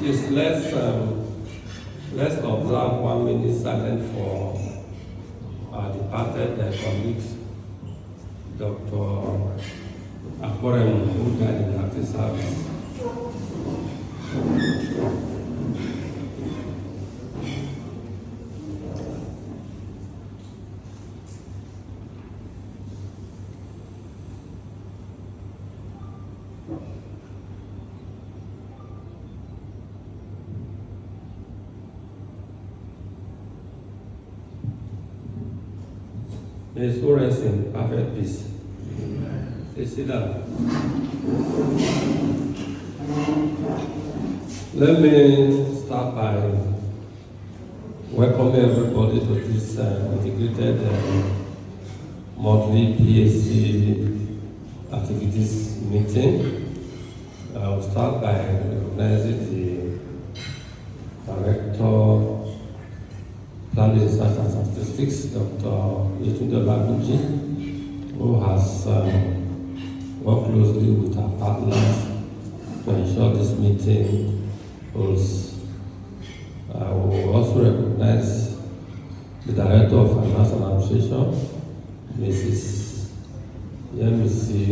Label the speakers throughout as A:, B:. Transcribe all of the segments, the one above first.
A: Yes, let's observe 1 minute silence for our departed colleague, Dr. Akporem, who died in active service. May his soul rest in perfect peace. Sit down. Let me start by welcoming everybody to this integrated monthly PAC activities meeting. I will start by recognizing the Director Planning Research and Statistics, Dr. Yetunde Olagunji, who has worked closely with our partners to ensure this meeting holds. I will also recognize the Director of Finance and Administration, Mrs. Yemisi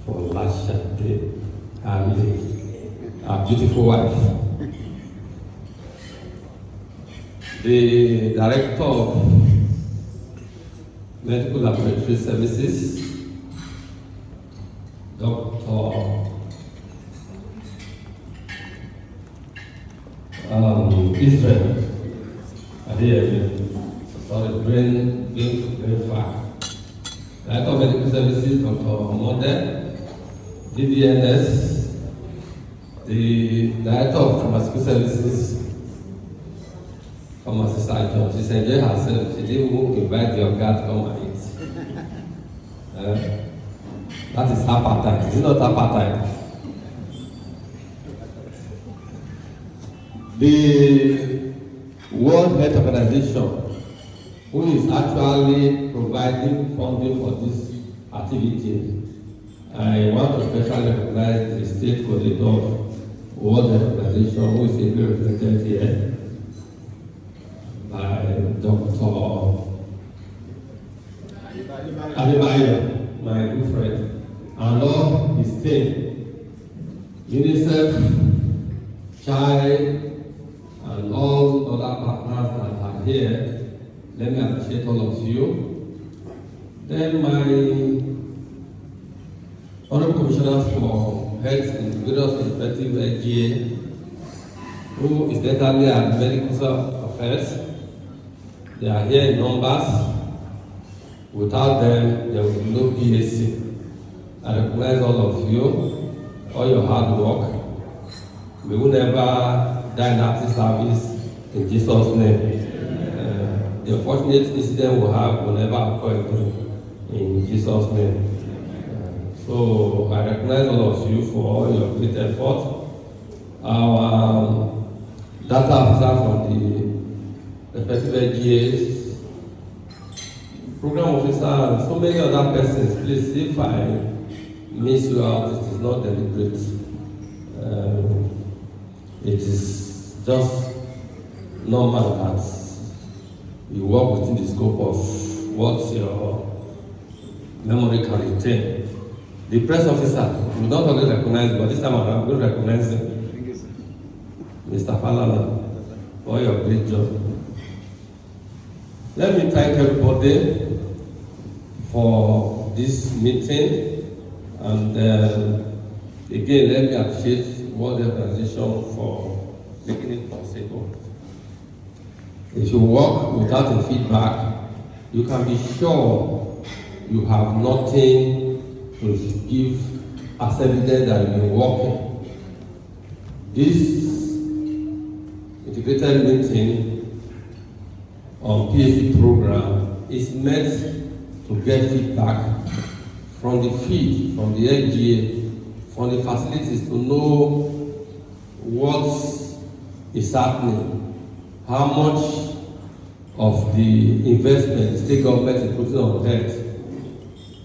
A: Folashade, and our beautiful wife. The Director of Medical Laboratory Services, Dr. Israel brain fire. Director of Medical Services, Dr. Mode, DDNS, the Director of Pharmaceutical Services, Pharmacy Surgeon. She's enjoying herself. She didn't even invite your guard to come and eat. That is appetite. Is it not appetite? The World Health Organization, who is actually providing funding for this activity, I want to especially recognize the state coordinator of World Health Organization, who is ably represented here by Dr. Adebayo, my good friend, and all his team, UNICEF, Child, and all other partners that are here. Let me appreciate all of you. Then my Honorable Commissioner for Health in various respective LGA, who is entirely at Medical Affairs. They are here in numbers. Without them, there will be no PAC. I recognize all of you, all your hard work. We will never die in active service in Jesus' name. The unfortunate incident we have will never occur again in Jesus' name. So I recognize all of you for all your great effort. Our data officer from the respective LGAs, program officer, and so many other persons. Please, if I miss you out, it is not deliberate. It is just normal that you work within the scope of what your memory can retain. The press officer, we don't always recognize, but this time around, we will recognize him. Mr. Falana, for your great job. Let me thank everybody for this meeting, and again, let me appreciate World Health Organization for making it possible. If you work without a feedback, you can be sure you have nothing to give as evidence that you've been working. This integrated meeting on PAC program is meant to get feedback from the field, from the LGA, from the facilities to know what is happening, how much of the investment the state government is putting on health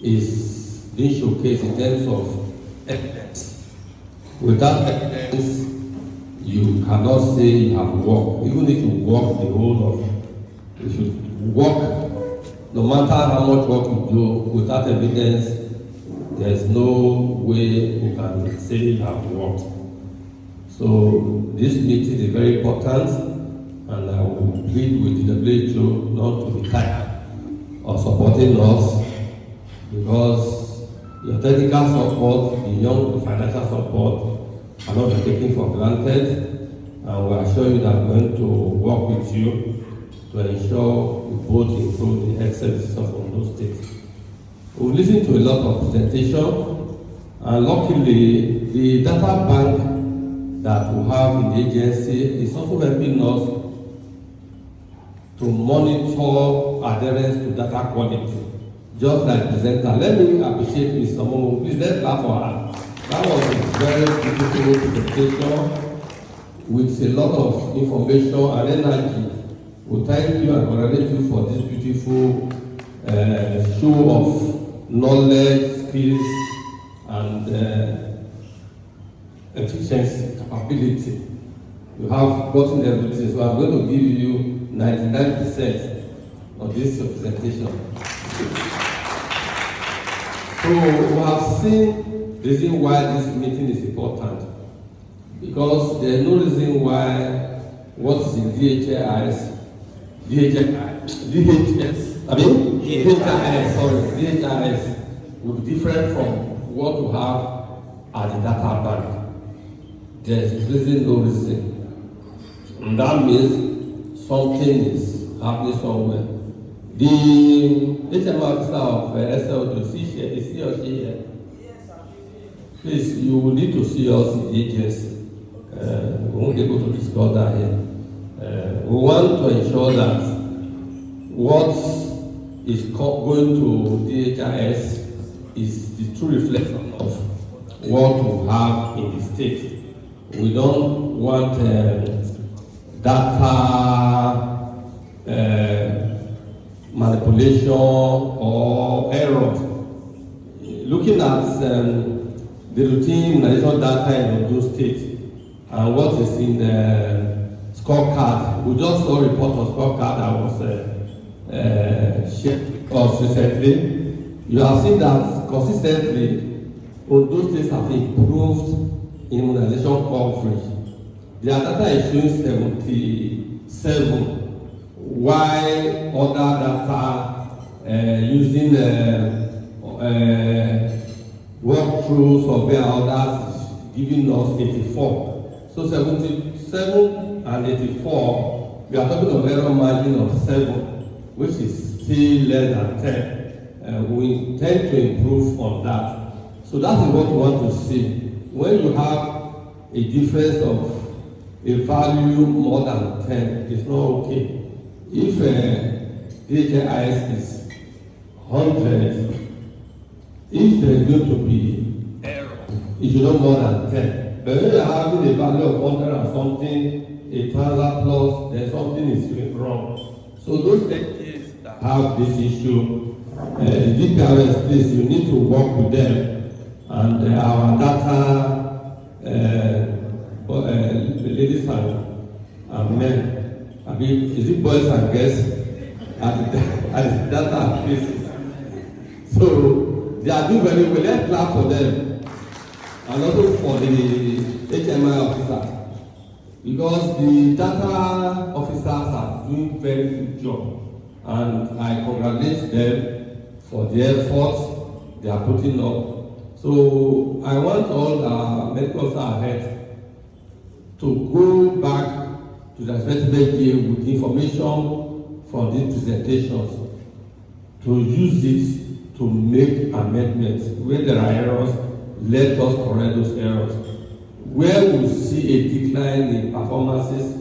A: is being showcased in terms of evidence. Without evidence, you cannot say you have worked. Even if you work the whole of, if you work, no matter how much work you do, without evidence, there's no way you can say you have worked. So this meeting is very important, and I will plead with the WHO not to be tired of supporting us, because your technical support beyond the financial support cannot be taken for granted, and we assure you that we're going to work with you to ensure we both improve the health services of Ondo State. We've listened to a lot of presentation, and luckily the data bank that we have in the agency is also helping us to monitor adherence to data quality. Just like presenter, let me appreciate Ms. Omomo. Please let's clap for her. That was a very beautiful presentation with a lot of information and energy. We thank you and congratulate you for this beautiful show of knowledge, skills, and efficiency, capability. You have gotten everything, so I'm going to give you 99% of this presentation. So we have seen the reason why this meeting is important, because there is no reason why what is in DHIS will be different from what we have at the data bank. There is reason, no reason. And that means something is happening somewhere. The HM officer of SLD, is he or she here? Please, you will need to see us in the agency. We won't be able to discuss that here. We want to ensure that what is going to DHIS is the true reflection of what we have in the state. We don't want data manipulation or error. Looking at the routine immunization data in Ondo State and what is in the scorecard, we just saw a report of scorecard that was shared with us recently. You have seen that consistently Ondo States have improved immunization coverage. Their data is showing 77, while other data using walkthroughs or where others is giving us 84. So 77 and 84, we are talking of error margin of 7, which is still less than 10. We intend to improve on that. So that is what we want to see. When you have a difference of a value more than 10, it's not okay. If DHIS is 100, if there is going to be error, it should not more than 10. But when you are having a value of 100 and something, a thousand plus, then something is going wrong. So those entities that have this issue, the DPRS, please, you need to work with them. And our data, ladies and men, I mean, is it boys and girls at the data places? So they are doing very well. Let's clap for them, and also for the HMI officer, because the data officers are doing very good job, and I congratulate them for the efforts they are putting up. So I want all the medical officers ahead to go back to the respective FDA with information from these presentations, to use it to make amendments. Where there are errors, let us correct those errors. Where we see a decline in performances,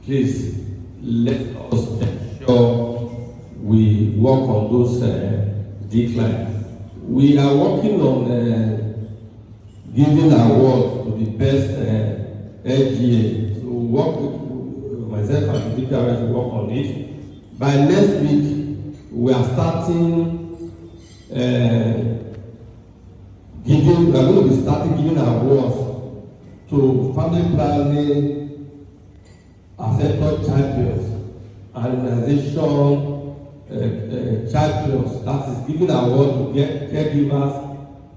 A: please let us ensure we work on those declines. We are working on giving award to the best LGA. So we work with myself and the DPRS to work on it. By next week, we are starting we are going to be starting giving awards to family planning ancestor champions, and organization champions, that is giving award to caregivers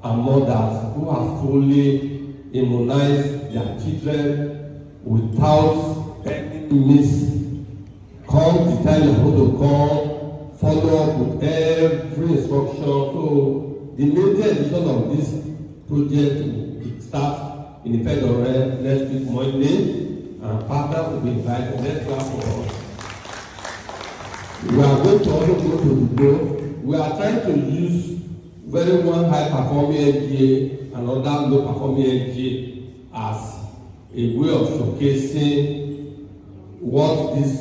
A: and mothers who have fully immunized their children without any miss. Come the time you're going to come, follow up with every instruction. So the major edition of this project will start in the federal next week Monday, and partners will be invited. Let's clap for us. We are going to also go to the goal. We are trying to use very one high performing NGA and other low performing NGA as a way of showcasing what these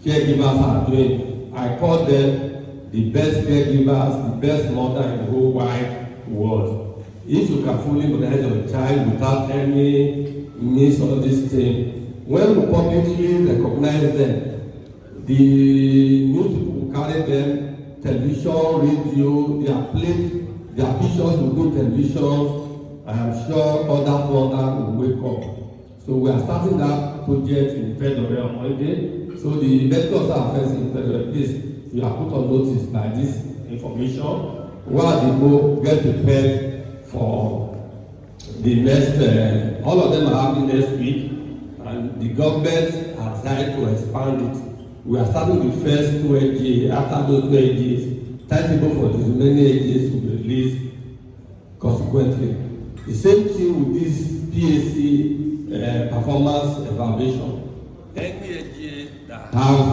A: caregivers are doing. I call them the best caregivers, the best mother in the whole wide world. If you can fully manage your child without any miss on this thing, when we publicly recognize them, the news people will carry them, television, radio, their pictures will go television. I am sure other mothers will wake up. So we are starting that project in February on Monday. So the medical affairs in February, please, you are put on notice by this information. While they go get prepared for the next, all of them are having next week, and the government has decided to expand it. We are starting the first 2 AGs. After those 2 AGs, timetable for the remaining AGs will be released consequently. The same thing with this PAC performance evaluation. Any AGA that have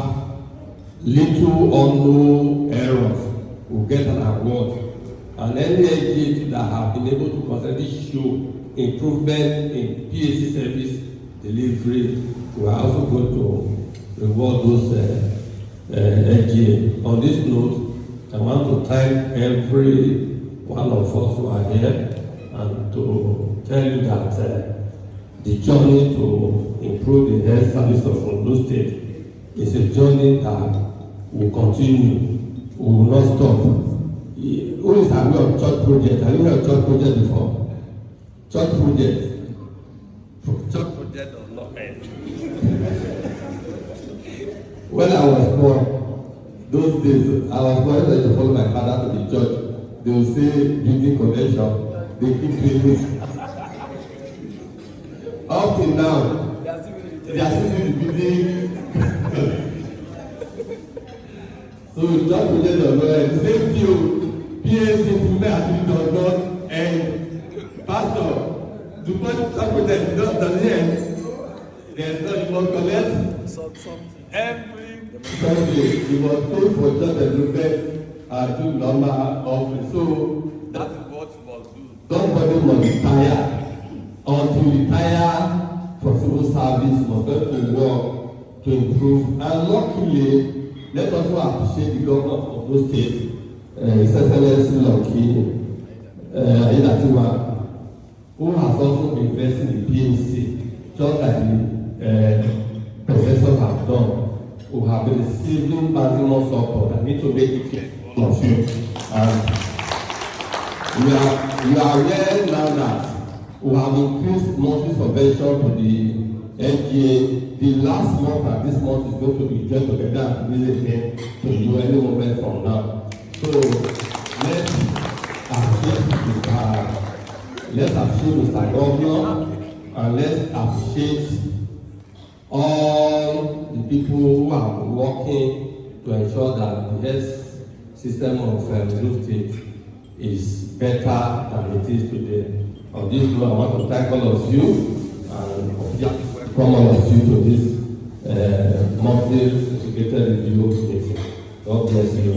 A: little or no errors will get an award. And any AGA that have been able to constantly show improvement in PAC service delivery, we are also going to reward those NGA. On this note, I want to thank every one of us who are here and to tell you that the journey to improve the health service of Ondo State is a journey that will continue, we will not stop. Who is aware of church project? Have you heard of church project before? Church project. Church project does not end. When I was born, those days, I was born to follow my father to the church. They will say building connection. They keep building. Up till now, they are still in the building. So the church project does not end. The same thing, PAC improvement actually does not end. Pastor, the church project doesn't end. There's no more collect. Every Sunday, you must pay for church development and do normal offering. So that is what you must do. Nobody must retire. Until you retire from civil service, you must go to work to improve. And luckily, let us also appreciate the governor of those states, His Excellency Lucky Ayedatiwa, who has also been investing in PAC, just like the professors have done, who have been receiving maximum support. I need to make it clear to all of you. We are aware now that we have increased monthly subvention to the NGA. The last month and this month is going to be joined together and released again to you any moment from now. So let's appreciate Mr. Governor, and let's appreciate all the people who are working to ensure that the health system of Ondo State is better than it is today. On this note, I want to thank all of you and welcome all of you to this monthly integrated review meeting. God bless you.